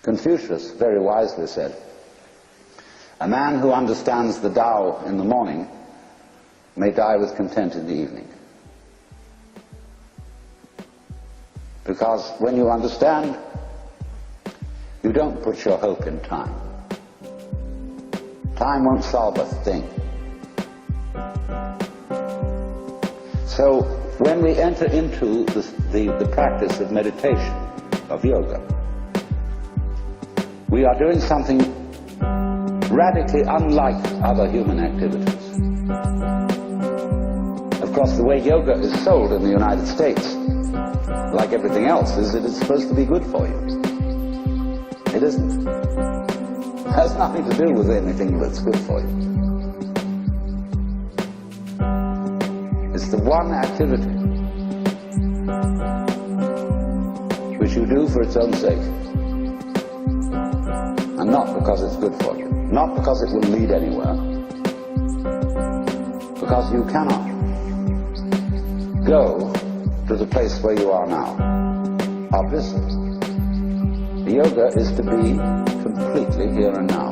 Confucius very wisely said, "A man who understands the Tao in the morning may die with content in the evening." Because when you understand, you don't put your hope in time. Time won't solve a thing. So when we enter into the practice of meditation, of yoga, we are doing something radically unlike other human activities. Of course, the way yoga is sold in the United States, like everything else, is that it's supposed to be good for you. It isn't. It has nothing to do with anything that's good for you. It's the one activity which you do for its own sake, and not because it's good for you, not because it will lead anywhere, because you cannot go to the place where you are now. Obviously, the yoga is to be completely here and now.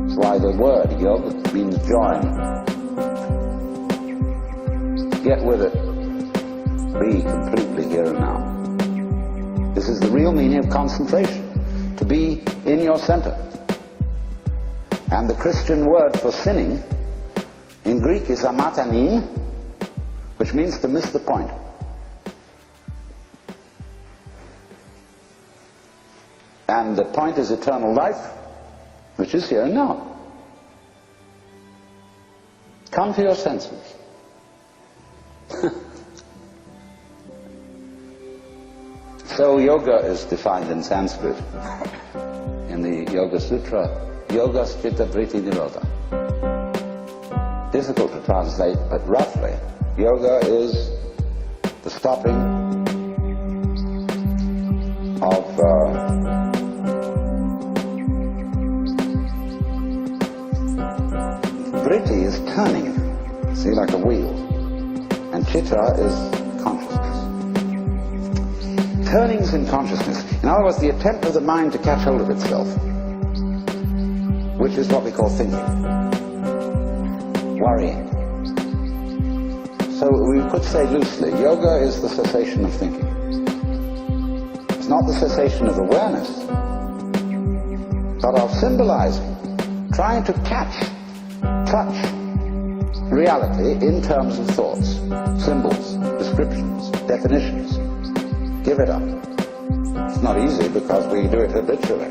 That's why the word yoga means join. Get with it. Be completely here and now. This is the real meaning of concentration, to be in your center. And the Christian word for sinning in Greek is amatanin, which means to miss the point. And the point is eternal life, which is here and now. Come to your senses. So yoga is defined in Sanskrit, in the Yoga Sutra, Yoga Chitta Vritti Nirodha. Difficult to translate, but roughly, yoga is the stopping of Vritti is turning, see, like a wheel, and Chitta is consciousness. Turnings in consciousness. In other words, the attempt of the mind to catch hold of itself, which is what we call thinking, worrying. So we could say loosely, yoga is the cessation of thinking. It's not the cessation of awareness, but of symbolizing, trying to touch reality in terms of thoughts, symbols, descriptions, definitions. Give it up. It's not easy because we do it habitually.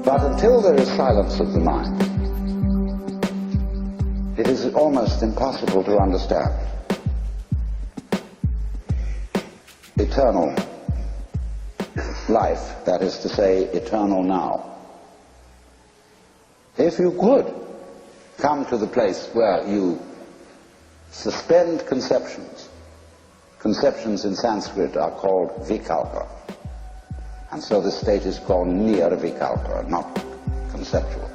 But until there is silence of the mind, it is almost impossible to understand eternal life, that is to say, eternal now. If you could come to the place where you suspend conceptions. Conceptions in Sanskrit are called vikalpa. And so this state is called nirvikalpa, not conceptual.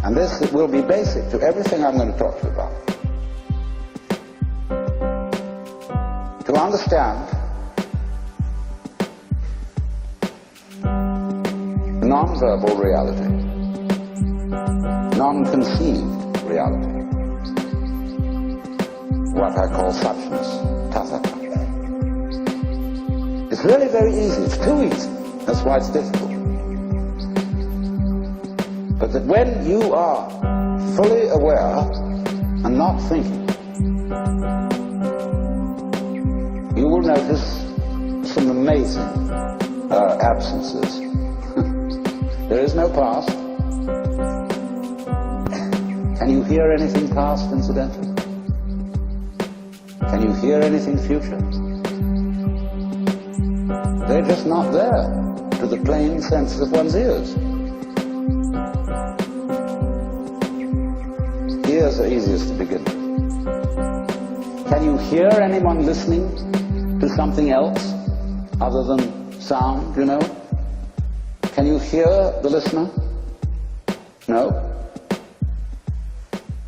And this will be basic to everything I'm going to talk to you about. To understand non-verbal reality, non-conceived reality, what I call suchness, tathata. It's really very easy. It's too easy. That's why it's difficult. But that when you are fully aware and not thinking, you will notice some amazing absences. There is no past. Can you hear anything past, incidentally? Can you hear anything future? They're just not there to the plain sense of one's ears. Ears are easiest to begin with. Can you hear anyone listening to something else other than sound, you know? Can you hear the listener? No?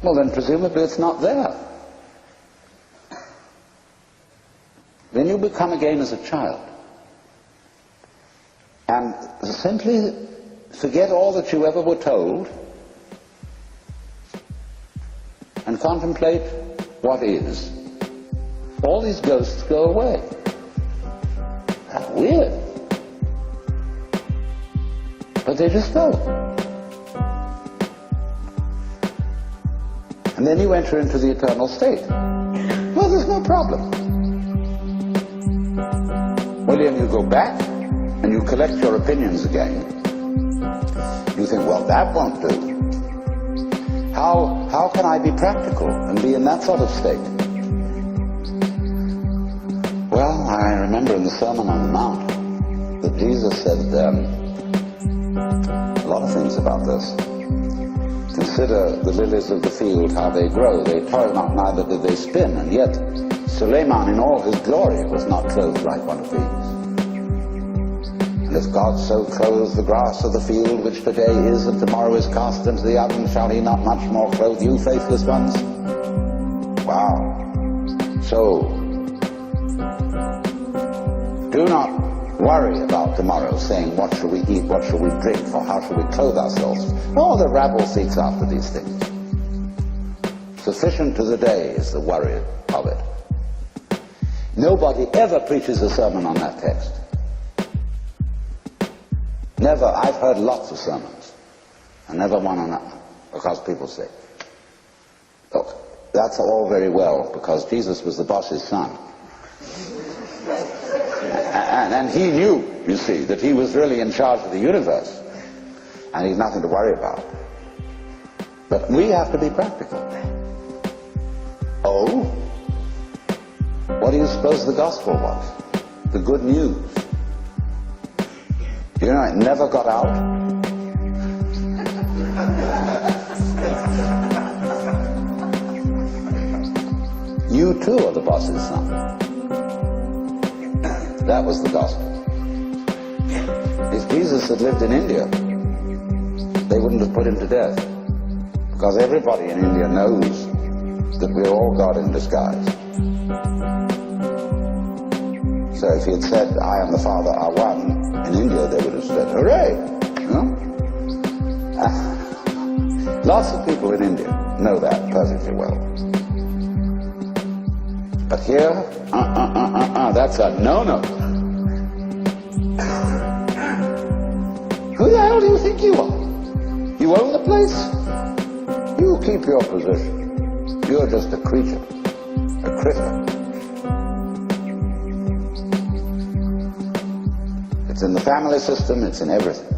Well, then presumably it's not there. then you become again as a child. And simply forget all that you ever were told and contemplate what is. All these ghosts go away. That's weird. But they just go. And then you enter into the eternal state. Well, there's no problem. Well, then you go back and you collect your opinions again. You think, well, that won't do. How can I be practical and be in that sort of state? Well, I remember in the Sermon on the Mount that Jesus said a lot of things about this. Consider the lilies of the field, how they grow. They toil not, neither do they spin. And yet, Suleiman in all his glory was not clothed like one of these. And if God so clothes the grass of the field, which today is and tomorrow is cast into the oven, shall he not much more clothe you, faithless ones? Wow. So, do not worry about tomorrow, saying, what shall we eat, what shall we drink, or how shall we clothe ourselves? Oh, the rabble seeks after these things. Sufficient to the day is the worry of it. Nobody ever preaches a sermon on that text. Never. I've heard lots of sermons, and never one on that, because people say, look, that's all very well, because Jesus was the boss's son. And he knew, you see, that he was really in charge of the universe, and he's nothing to worry about. But we have to be practical. Oh? What do you suppose the gospel was? The good news. You know, it never got out. You too are the boss's son. That was the gospel. If Jesus had lived in India, they wouldn't have put him to death. Because everybody in India knows that we're all God in disguise. So if he had said, I and the Father are one, in India they would have said, hooray! You know? Lots of people in India know that perfectly well. But here, that's a no-no. Who the hell do you think you are? You own the place? You keep your position. You're just a creature, a critter. It's in the family system, it's in everything.